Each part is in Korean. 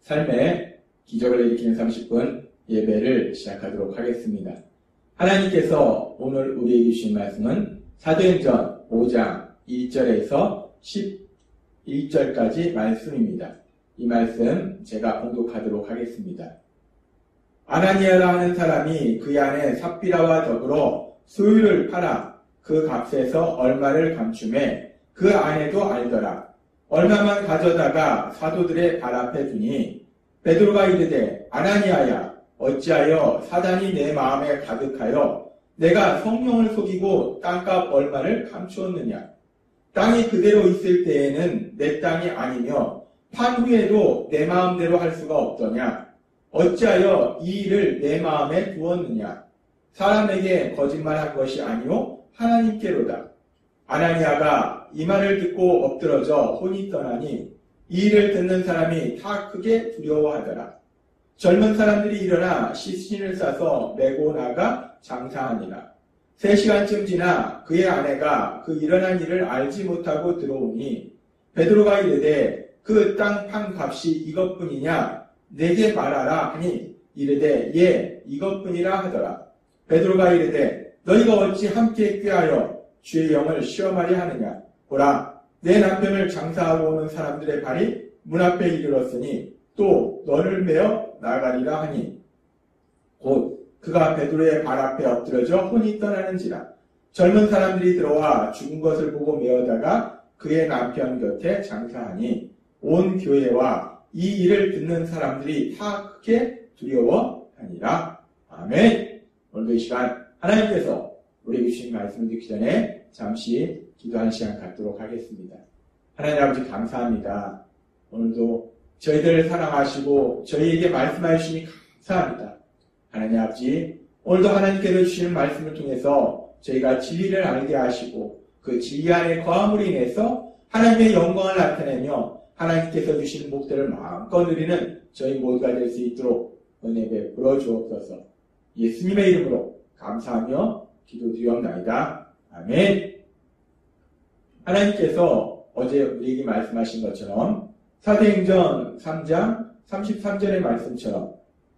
삶의 기적을 일으키는 30분 예배를 시작하도록 하겠습니다. 하나님께서 오늘 우리에게 주신 말씀은 사도행전 5장 1절에서 11절까지 말씀입니다. 이 말씀 제가 봉독하도록 하겠습니다. 아나니아라 하는 사람이 그 안에 삽비라와 더불어 소유를 팔아 그 값에서 얼마를 감춤해 그 안에도 알더라. 얼마만 가져다가 사도들의 발 앞에 두니 베드로가 이르되 아나니아야 어찌하여 사단이 내 마음에 가득하여 내가 성령을 속이고 땅값 얼마를 감추었느냐. 땅이 그대로 있을 때에는 내 땅이 아니며 판 후에도 내 마음대로 할 수가 없더냐. 어찌하여 이 일을 내 마음에 두었느냐. 사람에게 거짓말한 것이 아니요 하나님께로다. 아나니아가 이 말을 듣고 엎드러져 혼이 떠나니 이 일을 듣는 사람이 다 크게 두려워하더라. 젊은 사람들이 일어나 시신을 싸서 메고 나가 장사하니라. 3시간쯤 지나 그의 아내가 그 일어난 일을 알지 못하고 들어오니 베드로가 이르되 그 땅 판 값이 이것뿐이냐 내게 말하라 하니 이르되 예 이것뿐이라 하더라. 베드로가 이르되 너희가 어찌 함께 꾀하여 주의 영을 시험하려 하느냐. 보라 내 남편을 장사하러 오는 사람들의 발이 문 앞에 이르렀으니 또 너를 메어 나가리라 하니 곧 그가 베드로의 발 앞에 엎드려져 혼이 떠나는지라. 젊은 사람들이 들어와 죽은 것을 보고 메어다가 그의 남편 곁에 장사하니 온 교회와 이 일을 듣는 사람들이 다 크게 두려워하니라. 아멘. 오늘도 이 시간 하나님께서 우리에게 주신 말씀을 듣기 전에 잠시 기도하는 시간 갖도록 하겠습니다. 하나님 아버지 감사합니다. 오늘도 저희들을 사랑하시고 저희에게 말씀해 주시니 감사합니다. 하나님 아버지 오늘도 하나님께서 주시는 말씀을 통해서 저희가 진리를 알게 하시고 그 진리 안에 거함으로 인해서 하나님의 영광을 나타내며 하나님께서 주시는 목표를 마음껏 누리는 저희 모두가 될 수 있도록 은혜 베풀어 주옵소서. 예수님의 이름으로 감사하며 기도드리옵나이다. 아멘. 하나님께서 어제 우리에게 말씀하신 것처럼 사도행전 3장 33절의 말씀처럼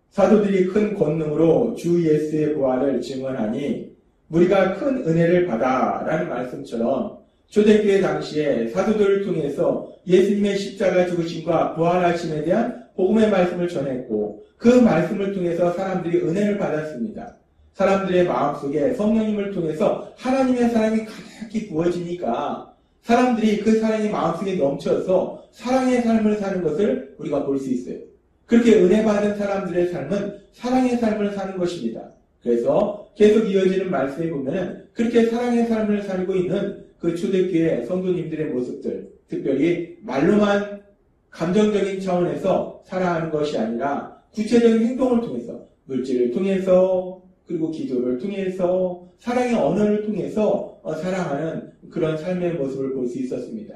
사도들이 큰 권능으로 주 예수의 부활을 증언하니 우리가 큰 은혜를 받아라는 말씀처럼 초대교회 당시에 사도들을 통해서 예수님의 십자가 죽으심과 부활하심에 대한 복음의 말씀을 전했고 그 말씀을 통해서 사람들이 은혜를 받았습니다. 사람들의 마음속에 성령님을 통해서 하나님의 사랑이 가득히 부어지니까 사람들이 그 사랑이 마음속에 넘쳐서 사랑의 삶을 사는 것을 우리가 볼 수 있어요. 그렇게 은혜 받은 사람들의 삶은 사랑의 삶을 사는 것입니다. 그래서 계속 이어지는 말씀에 보면은 그렇게 사랑의 삶을 살고 있는 그 초대교회 성도님들의 모습들, 특별히 말로만 감정적인 차원에서 살아가는 것이 아니라 구체적인 행동을 통해서, 물질을 통해서, 그리고 기도를 통해서, 사랑의 언어를 통해서 사랑하는 그런 삶의 모습을 볼 수 있었습니다.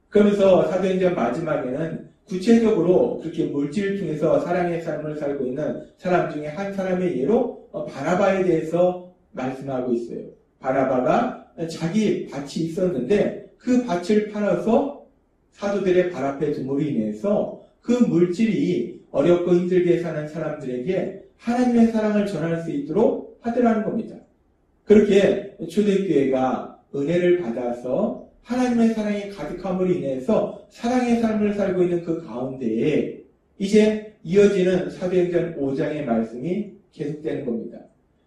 그러면서 사도행전 마지막에는 구체적으로 그렇게 물질을 통해서 사랑의 삶을 살고 있는 사람 중에 한 사람의 예로 바나바에 대해서 말씀하고 있어요. 바나바가 자기 밭이 있었는데 그 밭을 팔아서 사도들의 발 앞에 둠으로 인해서 그 물질이 어렵고 힘들게 사는 사람들에게 하나님의 사랑을 전할 수 있도록 하더라는 겁니다. 그렇게 초대교회가 은혜를 받아서 하나님의 사랑이 가득함으로 인해서 사랑의 삶을 살고 있는 그 가운데에 이제 이어지는 사도행전 5장의 말씀이 계속되는 겁니다.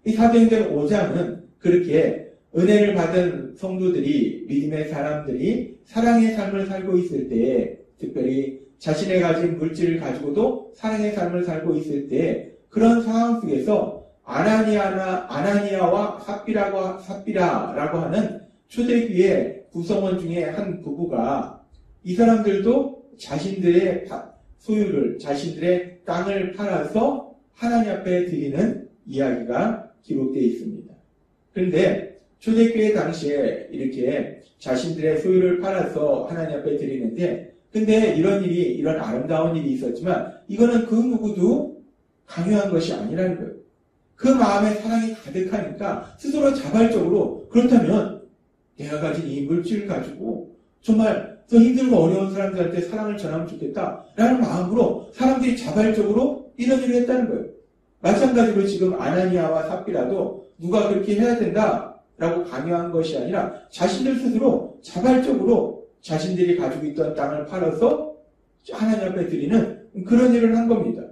이 사도행전 5장은 그렇게 은혜를 받은 성도들이, 믿음의 사람들이 사랑의 삶을 살고 있을 때에, 특별히 자신의 가진 물질을 가지고도 사랑의 삶을 살고 있을 때 그런 상황 속에서 아나니아와 삽비라라고 하는 초대교회 구성원 중에 한 부부가 이 사람들도 자신들의 소유를, 자신들의 땅을 팔아서 하나님 앞에 드리는 이야기가 기록되어 있습니다. 그런데 초대교회 당시에 이렇게 자신들의 소유를 팔아서 하나님 앞에 드리는데, 근데 이런 아름다운 일이 있었지만 이거는 그 누구도 강요한 것이 아니라는 거예요. 그 마음에 사랑이 가득하니까 스스로 자발적으로, 그렇다면 내가 가진 이 물질을 가지고 정말 더 힘들고 어려운 사람들한테 사랑을 전하면 좋겠다라는 마음으로 사람들이 자발적으로 이런 일을 했다는 거예요. 마찬가지로 지금 아나니아와 삽비라도 누가 그렇게 해야 된다라고 강요한 것이 아니라 자신들 스스로 자발적으로 자신들이 가지고 있던 땅을 팔아서 하나님 앞에 드리는 그런 일을 한 겁니다.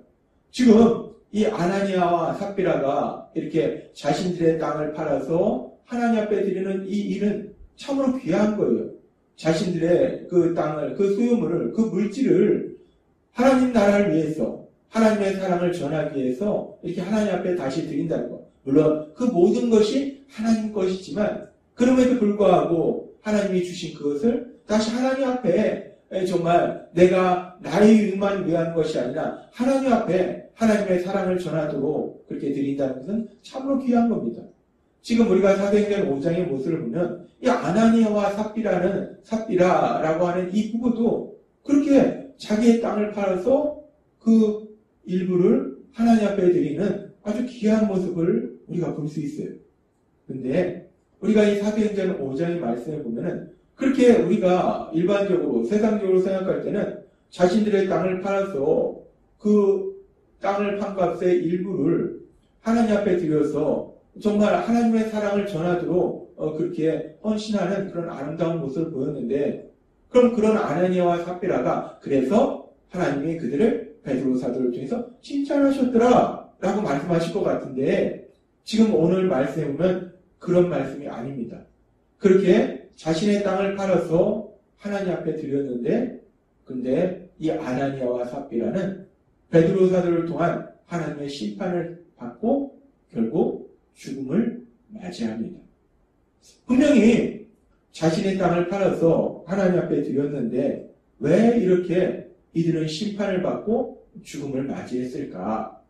지금 이 아나니아와 삽비라가 이렇게 자신들의 땅을 팔아서 하나님 앞에 드리는 이 일은 참으로 귀한 거예요. 자신들의 그 땅을, 그 소유물을, 그 물질을 하나님 나라를 위해서, 하나님의 사랑을 전하기 위해서 이렇게 하나님 앞에 다시 드린다는 것. 물론 그 모든 것이 하나님 것이지만 그럼에도 불구하고 하나님이 주신 그것을 다시 하나님 앞에 정말 내가 나의 유익만 위한 것이 아니라 하나님 앞에 하나님의 사랑을 전하도록 그렇게 드린다는 것은 참으로 귀한 겁니다. 지금 우리가 사도행전 5장의 모습을 보면 이 아나니아와 삽비라라고 하는 이 부부도 그렇게 자기의 땅을 팔아서 그 일부를 하나님 앞에 드리는 아주 귀한 모습을 우리가 볼 수 있어요. 그런데 우리가 이 사도행전 5장의 말씀을 보면은 그렇게 우리가 일반적으로 세상적으로 생각할 때는 자신들의 땅을 팔아서 그 땅을 판 값의 일부를 하나님 앞에 드려서 정말 하나님의 사랑을 전하도록 그렇게 헌신하는 그런 아름다운 모습을 보였는데, 그럼 그런 아나니아와 삽비라가 그래서 하나님이 그들을 베드로 사도를 통해서 칭찬하셨더라 라고 말씀하실 것 같은데, 지금 오늘 말씀에 보면 그런 말씀이 아닙니다. 그렇게 자신의 땅을 팔아서 하나님 앞에 드렸는데, 근데 이 아나니아와 삽비라는 베드로 사도를 통한 하나님의 심판을 받고 결국 죽음을 맞이합니다. 분명히 자신의 땅을 팔아서 하나님 앞에 드렸는데 왜 이렇게 이들은 심판을 받고 죽음을 맞이했을까?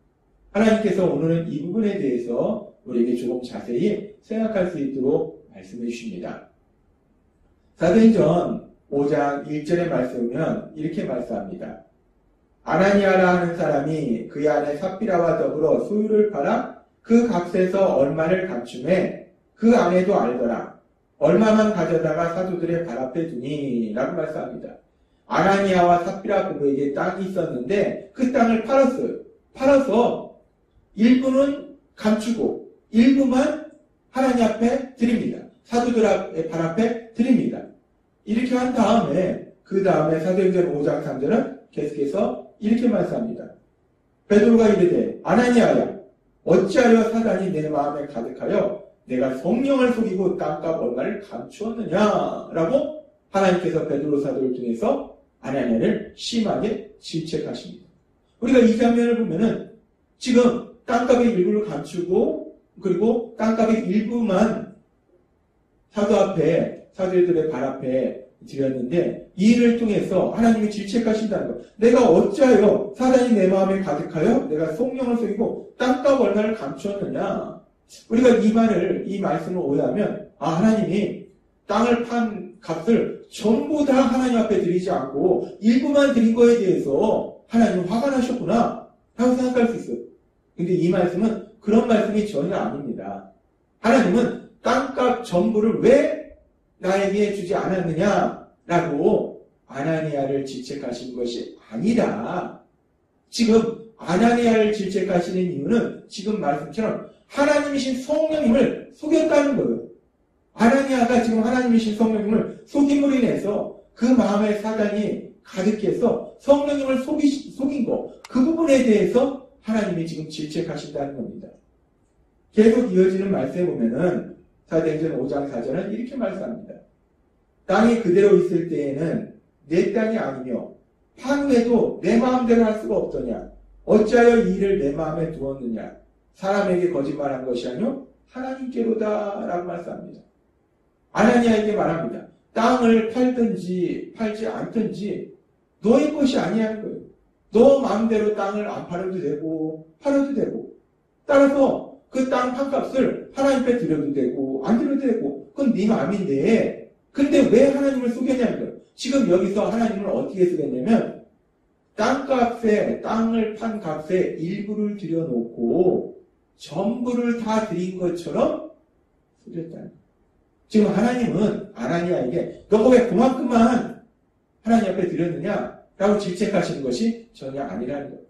하나님께서 오늘은 이 부분에 대해서 우리에게 조금 자세히 생각할 수 있도록 말씀해 주십니다. 사도행전 5장 1절의 말씀은 이렇게 말씀합니다. 아나니아라 하는 사람이 그의 아내 삽비라와 더불어 소유를 팔아 그 값에서 얼마를 감춤해 그 아내도 알더라. 얼마만 가져다가 사도들의 발 앞에 두니 라고 말씀합니다. 아나니아와 삽비라 부부에게 땅이 있었는데 그 땅을 팔았어요. 팔아서 일부는 감추고 일부만 하나님 앞에 드립니다. 사도들의 발 앞에 드립니다. 이렇게 한 다음에 그 다음에 사도행전 5장 3절은 계속해서 이렇게 말씀합니다. 베드로가 이르되 아나니아야 어찌하여 사단이 내 마음에 가득하여 내가 성령을 속이고 땅값 얼마를 감추었느냐 라고 하나님께서 베드로 사도를 통해서 아나니아를 심하게 질책하십니다. 우리가 이 장면을 보면은 지금 땅값의 일부를 감추고 그리고 땅값의 일부만 사도들의 발 앞에 드렸는데 이 일을 통해서 하나님이 질책하신다는 것. 내가 어찌하여 사단이 내 마음에 가득하여 내가 성령을 속이고 땅값 얼마를 감추었느냐. 우리가 이 말씀을 오해하면 하나님이 땅을 판 값을 전부 다 하나님 앞에 드리지 않고 일부만 드린 거에 대해서 하나님은 화가 나셨구나 라고 생각할 수 있어요. 근데 이 말씀은 그런 말씀이 전혀 아닙니다. 하나님은 땅값 전부를 왜 나에게 주지 않았느냐라고 아나니아를 질책하신 것이 아니라 지금 아나니아를 질책하시는 이유는 지금 말씀처럼 하나님이신 성령님을 속였다는 거예요. 아나니아가 지금 하나님이신 성령님을 속임으로 인해서 그 마음에 사단이 가득해서 성령님을 속인 거, 그 부분에 대해서 하나님이 지금 질책하신다는 겁니다. 계속 이어지는 말씀에 보면은 사도행전 5장 4절은 이렇게 말씀합니다. 땅이 그대로 있을 때에는 내 땅이 아니며 판 후에도 내 마음대로 할 수가 없더냐. 어찌하여 이 일을 내 마음에 두었느냐. 사람에게 거짓말한 것이 아니요 하나님께로다 라고 말씀합니다. 아나니아에게 말합니다. 땅을 팔든지 팔지 않든지 너의 것이 아니라는 거예요. 너 마음대로 땅을 안 팔아도 되고 팔아도 되고 따라서 그 땅 판값을 하나님께 드려도 되고 안 드려도 되고 그건 네 마음인데 근데 왜 하나님을 속였냐는 거예요. 지금 여기서 하나님을 어떻게 속였냐면 땅을 판 값의 일부를 들여놓고 전부를 다 드린 것처럼 속였다는 거예요. 지금 하나님은 아나니아에게 너가 왜 그만큼만 하나님 앞에 드렸느냐? 라고 질책하시는 것이 전혀 아니라는 거예요.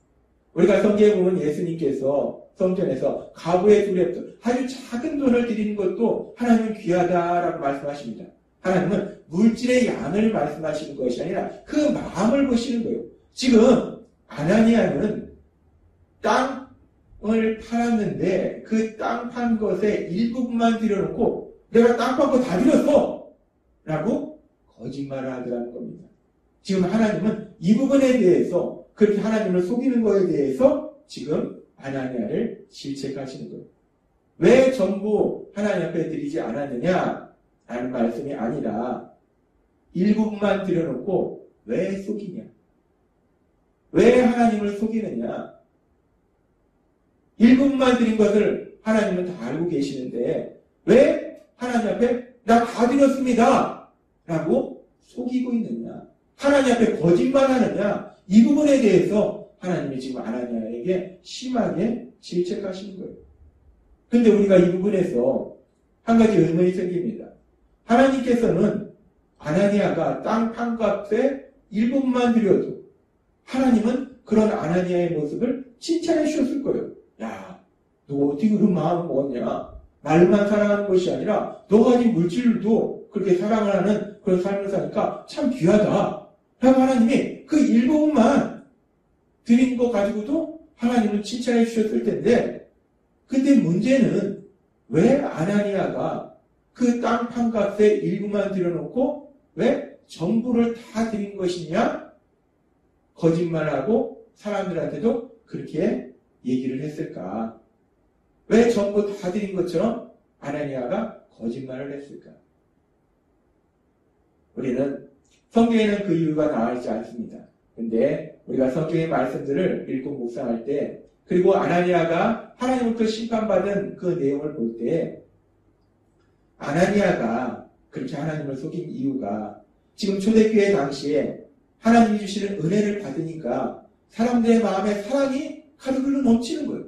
우리가 성경에 보면 예수님께서 성전에서 가부의 두랩돈, 아주 작은 돈을 드리는 것도 하나님은 귀하다라고 말씀하십니다. 하나님은 물질의 양을 말씀하시는 것이 아니라 그 마음을 보시는 거예요. 지금 아나니아는 땅을 팔았는데 그 땅 판 것의 일부분만 들여놓고 내가 땅 판 거 다 드렸어! 라고 거짓말을 하더라는 겁니다. 지금 하나님은 이 부분에 대해서 그렇게 하나님을 속이는 것에 대해서 지금 아나니아를 질책하시는 거예요. 왜 전부 하나님 앞에 드리지 않았느냐? 라는 말씀이 아니라 일부분만 들여놓고 왜 속이냐? 왜 하나님을 속이느냐? 일부분만 드린 것을 하나님은 다 알고 계시는데 왜 하나님 앞에 나 다 드렸습니다! 라고 속이고 있느냐? 하나님 앞에 거짓말하느냐? 이 부분에 대해서 하나님이 지금 아나니아에게 심하게 질책하시는 거예요. 근데 우리가 이 부분에서 한 가지 의문이 생깁니다. 하나님께서는 아나니아가 땅 판값의 일부분만 드려도 하나님은 그런 아나니아의 모습을 칭찬해 주셨을 거예요. 야, 너 어떻게 그런 마음을 먹었냐? 말로만 사랑하는 것이 아니라 너가 가진 물질도 그렇게 사랑을 하는 그런 삶을 사니까 참 귀하다. 라고 하나님이 그 일부분만 드린 거 가지고도 하나님은 칭찬해 주셨을 텐데, 근데 문제는 왜 아나니아가 그 땅 판값의 일부만 들여놓고 왜 전부를 다 드린 것이냐? 거짓말하고 사람들한테도 그렇게 얘기를 했을까? 왜 전부 다 드린 것처럼 아나니아가 거짓말을 했을까? 우리는 성경에는 그 이유가 나와 있지 않습니다. 근데 우리가 성경의 말씀들을 읽고 묵상할 때, 그리고 아나니아가 하나님으로부터 심판받은 그 내용을 볼 때, 아나니아가 그렇게 하나님을 속인 이유가 지금 초대교회 당시에 하나님이 주시는 은혜를 받으니까 사람들의 마음에 사랑이 가득 흘러 넘치는 거예요.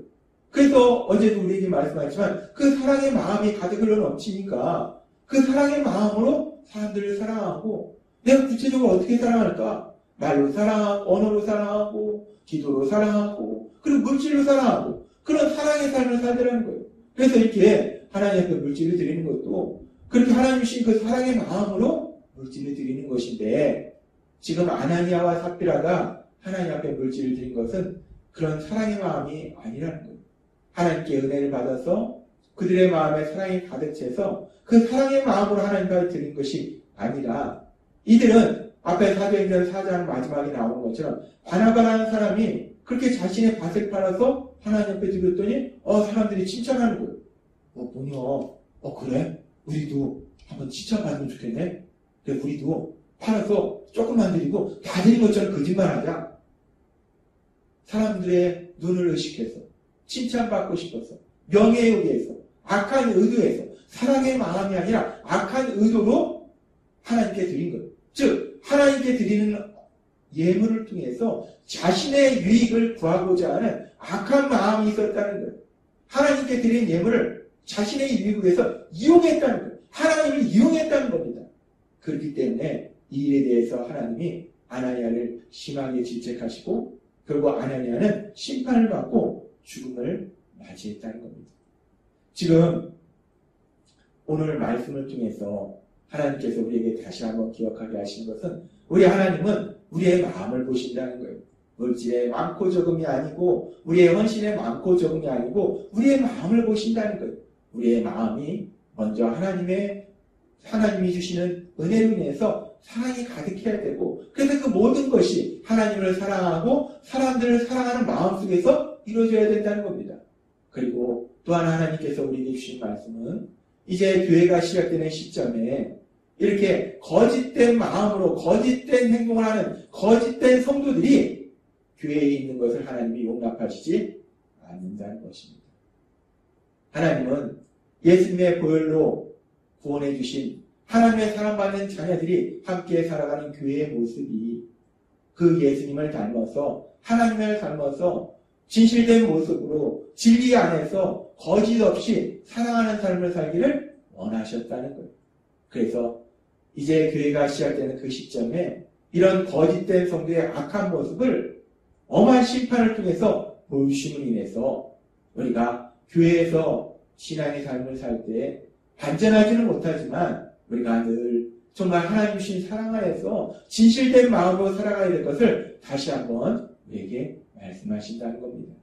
그래서 어제도 우리에게 말씀하셨지만 그 사랑의 마음이 가득 흘러 넘치니까 그 사랑의 마음으로 사람들을 사랑하고, 내가 구체적으로 어떻게 사랑할까? 말로 사랑하고, 언어로 사랑하고, 기도로 사랑하고, 그리고 물질로 사랑하고, 그런 사랑의 삶을 살더라는 거예요. 그래서 이렇게 하나님 앞에 물질을 드리는 것도 그렇게 하나님 주신 그 사랑의 마음으로 물질을 드리는 것인데, 지금 아나니아와 삽비라가 하나님 앞에 물질을 드린 것은 그런 사랑의 마음이 아니라는 거예요. 하나님께 은혜를 받아서 그들의 마음에 사랑이 가득 차서 그 사랑의 마음으로 하나님 앞에 드린 것이 아니라, 이들은 앞에 사도행전 4장 마지막에 나오는 것처럼 바나바라는 사람이 그렇게 자신의 밭을 팔아서 하나님 앞에 드렸더니 사람들이 칭찬하는 거예요. 뭐냐? 그래? 우리도 한번 칭찬받으면 좋겠네? 그래, 우리도 팔아서 조금만 드리고 다 드린 것처럼 거짓말하자. 사람들의 눈을 의식해서 칭찬받고 싶어서, 명예욕에서, 악한 의도에서, 사랑의 마음이 아니라 악한 의도로 하나님께 드린 거예요. 즉 하나님께 드리는 예물을 통해서 자신의 유익을 구하고자 하는 악한 마음이 있었다는 거예요. 하나님께 드린 예물을 자신의 유익을 위해서 이용했다는 거예요. 하나님을 이용했다는 겁니다. 그렇기 때문에 이 일에 대해서 하나님이 아나니아를 심하게 질책하시고, 그리고 아나니아는 심판을 받고 죽음을 맞이했다는 겁니다. 지금 오늘 말씀을 통해서 하나님께서 우리에게 다시 한번 기억하게 하신 것은, 우리 하나님은 우리의 마음을 보신다는 거예요. 물질의 많고 적음이 아니고, 우리의 헌신의 많고 적음이 아니고, 우리의 마음을 보신다는 거예요. 우리의 마음이 먼저 하나님이 주시는 은혜로 인해서 사랑이 가득해야 되고, 그래서 그 모든 것이 하나님을 사랑하고 사람들을 사랑하는 마음 속에서 이루어져야 된다는 겁니다. 그리고 또한 하나님께서 우리에게 주신 말씀은, 이제 교회가 시작되는 시점에 이렇게 거짓된 마음으로 거짓된 행동을 하는 거짓된 성도들이 교회에 있는 것을 하나님이 용납하시지 않는다는 것입니다. 하나님은 예수님의 보혈로 구원해 주신 하나님의 사랑받는 자녀들이 함께 살아가는 교회의 모습이 그 예수님을 닮아서, 하나님을 닮아서 진실된 모습으로 진리 안에서 거짓 없이 사랑하는 삶을 살기를 원하셨다는 거예요. 그래서 이제 교회가 시작되는 그 시점에 이런 거짓된 성도의 악한 모습을 엄한 심판을 통해서 보여주심으로 인해서 우리가 교회에서 신앙의 삶을 살 때 반전하지는 못하지만 우리가 늘 정말 하나님 주신 사랑 안에서 진실된 마음으로 살아가야 될 것을 다시 한번 우리에게 말씀하신다는 겁니다.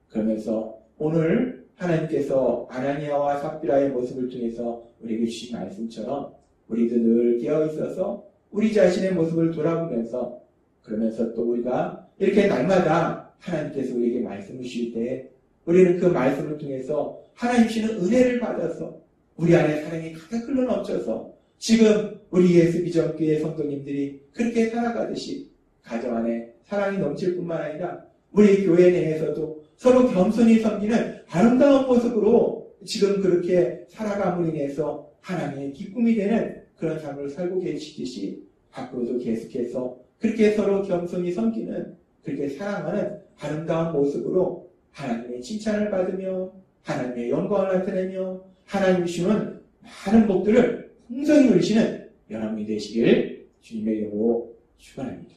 그러면서 오늘 하나님께서 아나니아와 삽비라의 모습을 통해서 우리에게 주신 말씀처럼 우리도 늘 깨어있어서 우리 자신의 모습을 돌아보면서 그러면서 또 우리가 이렇게 날마다 하나님께서 우리에게 말씀을 주실 때 우리는 그 말씀을 통해서 하나님 주시는 은혜를 받아서 우리 안에 사랑이 가득 흘러 넘쳐서 지금 우리 예수 비전교회 성도님들이 그렇게 살아가듯이 가정 안에 사랑이 넘칠 뿐만 아니라 우리 교회 내에서도 서로 겸손히 섬기는 아름다운 모습으로 지금 그렇게 살아감으로 인해서 하나님의 기쁨이 되는 그런 삶을 살고 계시듯이 앞으로도 계속해서 그렇게 서로 겸손히 섬기는 그렇게 사랑하는 아름다운 모습으로 하나님의 칭찬을 받으며 하나님의 영광을 나타내며 하나님 주시는 많은 복들을 풍성히 누리시는 여러분이 되시길 주님의 이름으로 축원합니다.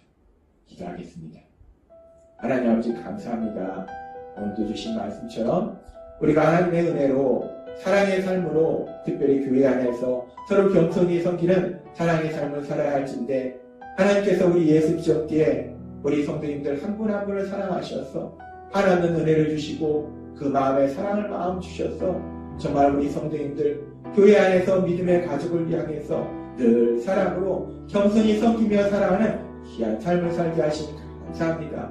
기도하겠습니다. 하나님 아버지 감사합니다. 오늘도 주신 말씀처럼 우리가 하나님의 은혜로 사랑의 삶으로 특별히 교회 안에서 서로 겸손히 섬기는 사랑의 삶을 살아야 할진데 하나님께서 우리 예수 비전교회 우리 성도님들 한 분 한 분을 사랑하셔서 하나님은 은혜를 주시고 그 마음에 사랑을 마음 주셔서 정말 우리 성도님들 교회 안에서 믿음의 가족을 향해서 늘 사랑으로 겸손히 섬기며 살아가는 귀한 삶을 살게 하시니 감사합니다.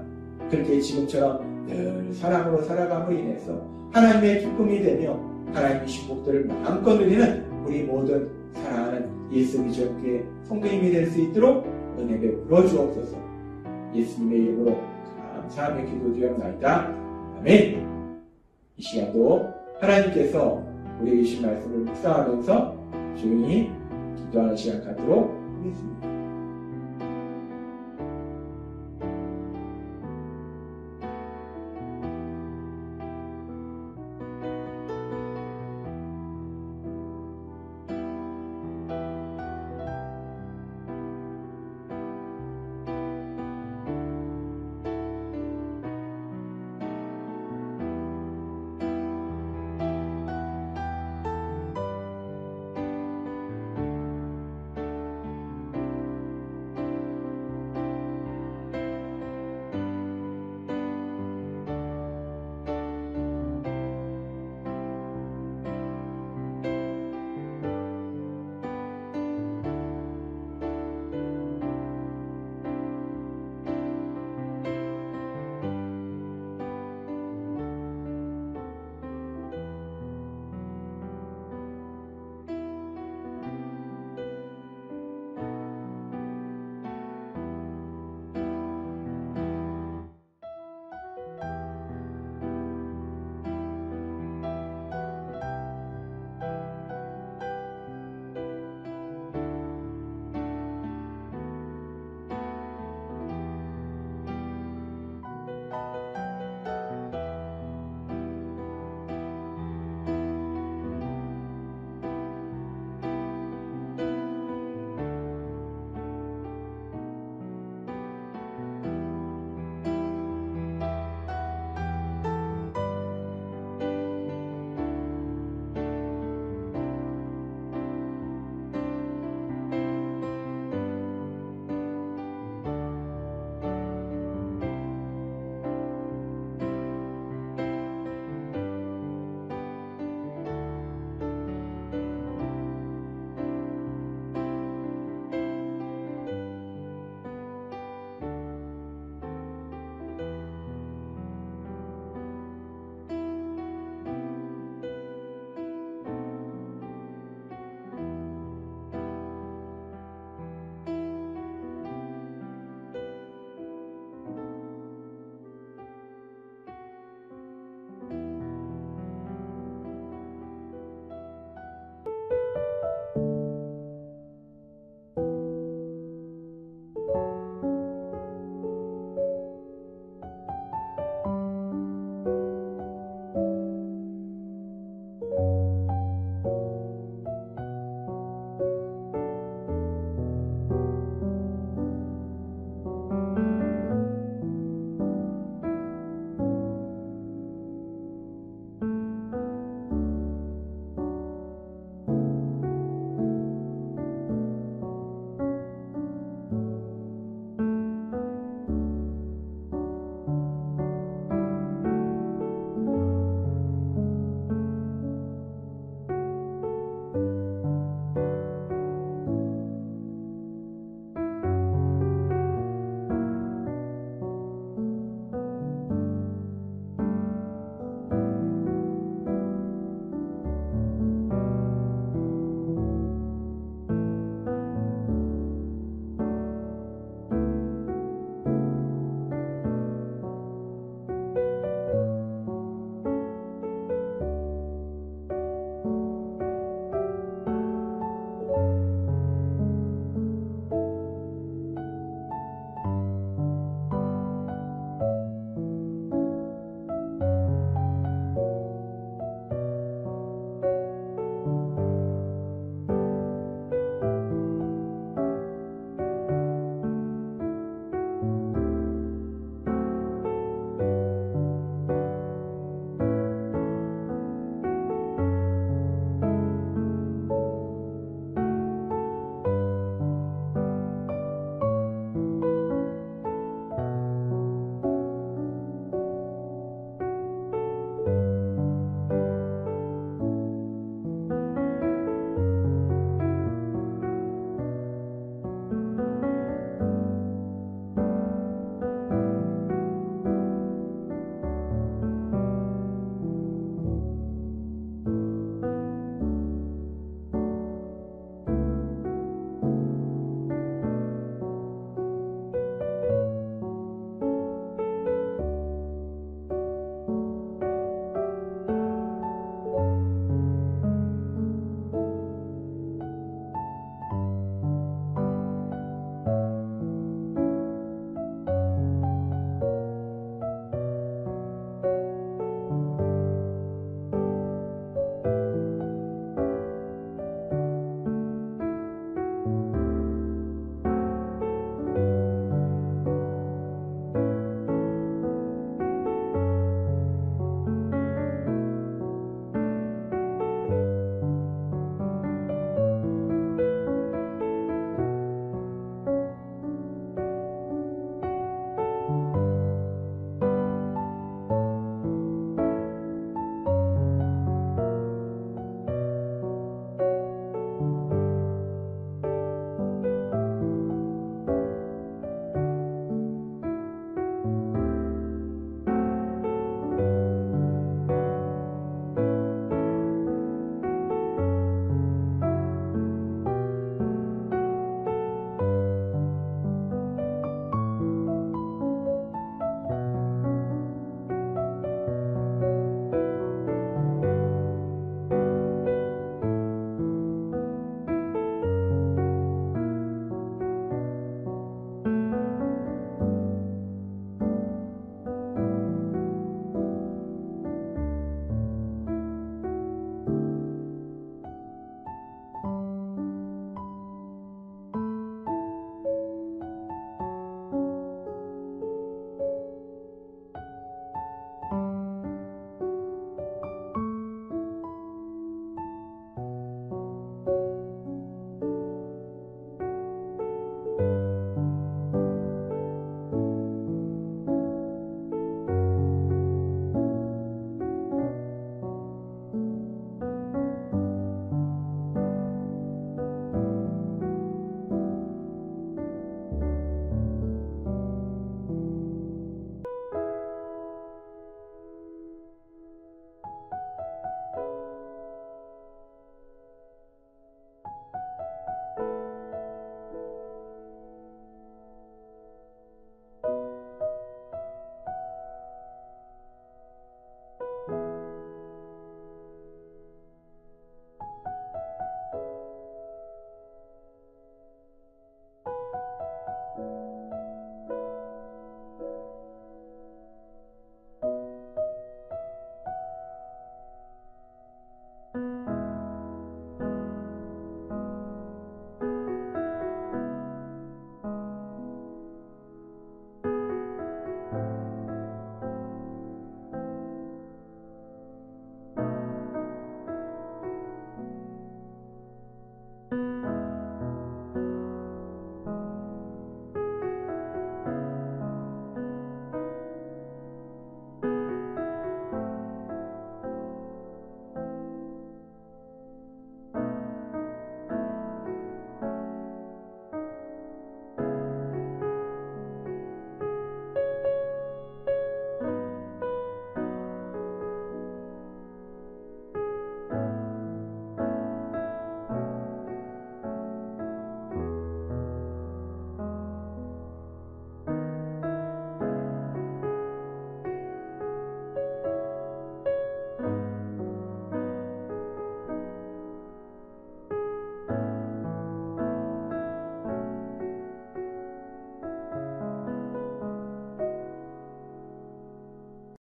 그렇게 지금처럼 늘 사랑으로 살아감으로 인해서 하나님의 기쁨이 되며 하나님의 축복들을 마음껏 누리는 우리 모든 사랑하는 예수 비전교회 성도님이 될 수 있도록 은혜 베풀어 주옵소서. 예수님의 이름으로 감사하며 기도드리옵나이다. 아멘. 이 시간도 하나님께서 우리에게 주신 말씀을 묵상하면서 조용히 기도하는 시간 갖도록 하겠습니다.